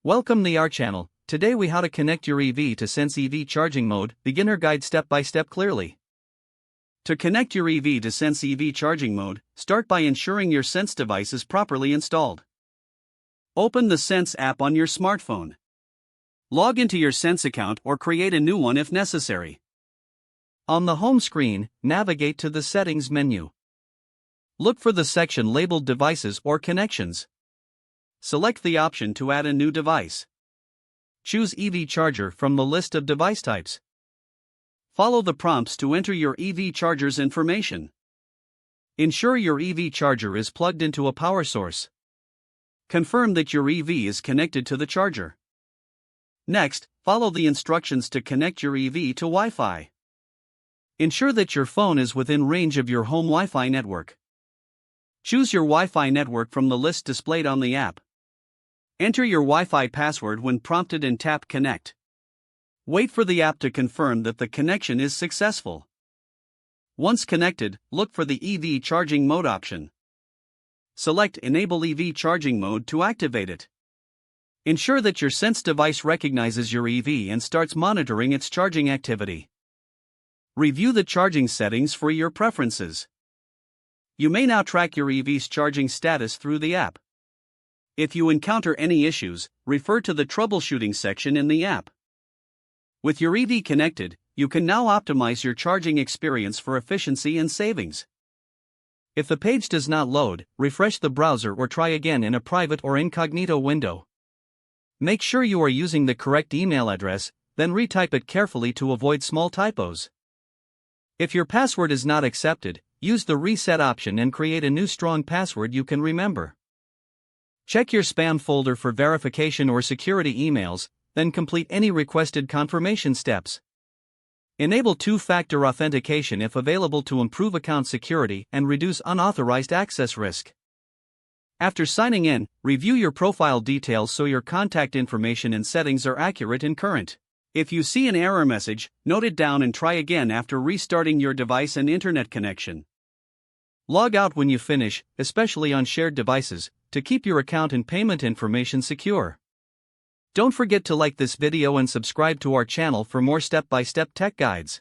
Welcome to our channel. Today we how to connect your EV to Sense EV charging mode, beginner guide step by step clearly. To connect your EV to Sense EV charging mode, start by ensuring your Sense device is properly installed. Open the Sense app on your smartphone. Log into your Sense account or create a new one if necessary. On the home screen, navigate to the Settings menu. Look for the section labeled Devices or Connections. Select the option to add a new device. Choose EV charger from the list of device types. Follow the prompts to enter your EV charger's information. Ensure your EV charger is plugged into a power source. Confirm that your EV is connected to the charger. Next, follow the instructions to connect your EV to Wi-Fi. Ensure that your phone is within range of your home Wi-Fi network. Choose your Wi-Fi network from the list displayed on the app. Enter your Wi-Fi password when prompted and tap Connect. Wait for the app to confirm that the connection is successful. Once connected, look for the EV charging mode option. Select Enable EV charging mode to activate it. Ensure that your Sense device recognizes your EV and starts monitoring its charging activity. Review the charging settings for your preferences. You may now track your EV's charging status through the app. If you encounter any issues, refer to the troubleshooting section in the app. With your EV connected, you can now optimize your charging experience for efficiency and savings. If the page does not load, refresh the browser or try again in a private or incognito window. Make sure you are using the correct email address, then retype it carefully to avoid small typos. If your password is not accepted, use the reset option and create a new strong password you can remember. Check your spam folder for verification or security emails, then complete any requested confirmation steps. Enable two-factor authentication if available to improve account security and reduce unauthorized access risk. After signing in, review your profile details so your contact information and settings are accurate and current. If you see an error message, note it down and try again after restarting your device and internet connection. Log out when you finish, especially on shared devices, to keep your account and payment information secure. Don't forget to like this video and subscribe to our channel for more step-by-step tech guides.